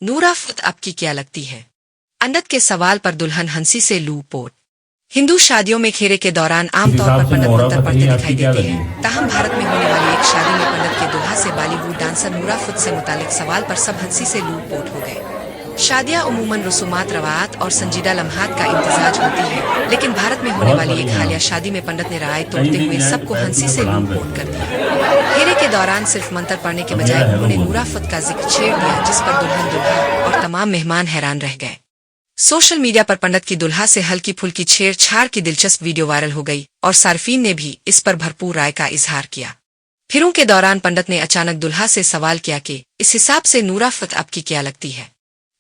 नूरा फत आपकी क्या लगती है? पंडित के सवाल पर दुल्हन हंसी से लू पोट। हिंदू शादियों में खेरे के दौरान आमतौर पर पंडित मंत्र पढ़ते दिखाई देते हैं। ताहम भारत में होने वाली एक शादी में पंडित के दुल्हा से बॉलीवुड डांसर नूरा फत से मुतालिक सवाल पर सब हंसी से लू पोट हो गए। शादियां उमूमन रसूमात रवायत और संजीदा लम्हात का इम्तिजाज होती है, लेकिन भारत में होने वाली एक हालिया शादी में पंडित ने राय तोड़ते हुए सबको हंसी से लू पोट कर दिया। फेरे के दौरान सिर्फ मंत्र पढ़ने के बजाय उन्होंने नूरा फत का जिक्र छेड़ दिया, जिस पर दुल्हन दुल्हा और तमाम मेहमान हैरान रह गए। सोशल मीडिया पर पंडित की दुल्हा से हल्की फुल्की छेड़छाड़ की दिलचस्प वीडियो वायरल हो गई और सार्फिन ने भी इस पर भरपूर राय का इजहार किया। फेरों के दौरान पंडित ने अचानक दुल्हा से सवाल किया कि इस हिसाब से नूरा फत आपकी क्या लगती है।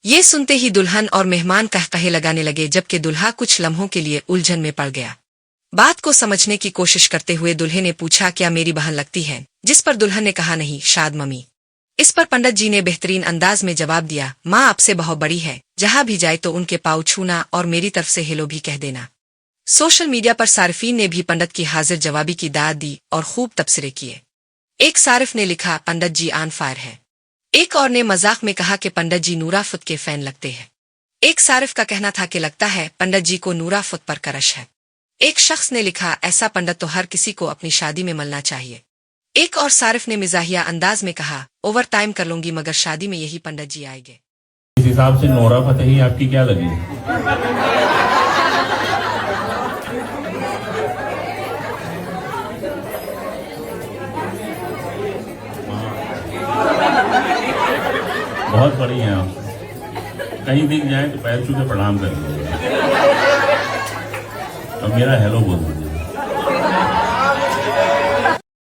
ये सुनते ही दुल्हन और मेहमान कहकहे लगाने लगे, जबकि दुल्हा कुछ लम्हों के लिए उलझन में पड़ गया। बात को समझने की कोशिश करते हुए दुल्हे ने पूछा, क्या मेरी बहन लगती है? जिस पर दुल्हन ने कहा, नहीं, शायद मम्मी। इस पर पंडित जी ने बेहतरीन अंदाज में जवाब दिया, माँ आपसे बहुत बड़ी है, जहाँ भी जाए तो उनके पाँव छूना और मेरी तरफ से हेलो भी कह देना। सोशल मीडिया पर सार्फिन ने भी पंडित की हाजिर जवाबी की दाद दी और खूब तबसरे किए। एक सारिफ ने लिखा, पंडित जी ऑन फायर है। एक और ने मजाक में कहा कि पंडित जी नूरा फत के फैन लगते हैं। एक सारिफ का कहना था कि लगता है पंडित जी को नूरा फत पर क्रश है। एक शख्स ने लिखा, ऐसा पंडित तो हर किसी को अपनी शादी में मिलना चाहिए। एक और सारिफ ने मिजाहिया अंदाज में कहा, ओवर टाइम कर लूंगी मगर शादी में यही पंडित जी आएंगे। इस हिसाब से नूरा फतेही आपकी क्या लगी? बहुत बड़ी हैं आप, कहीं दिख जाए तो पैर छू के प्रणाम कर लीजिए। अब मेरा हेलो बोल दीजिए।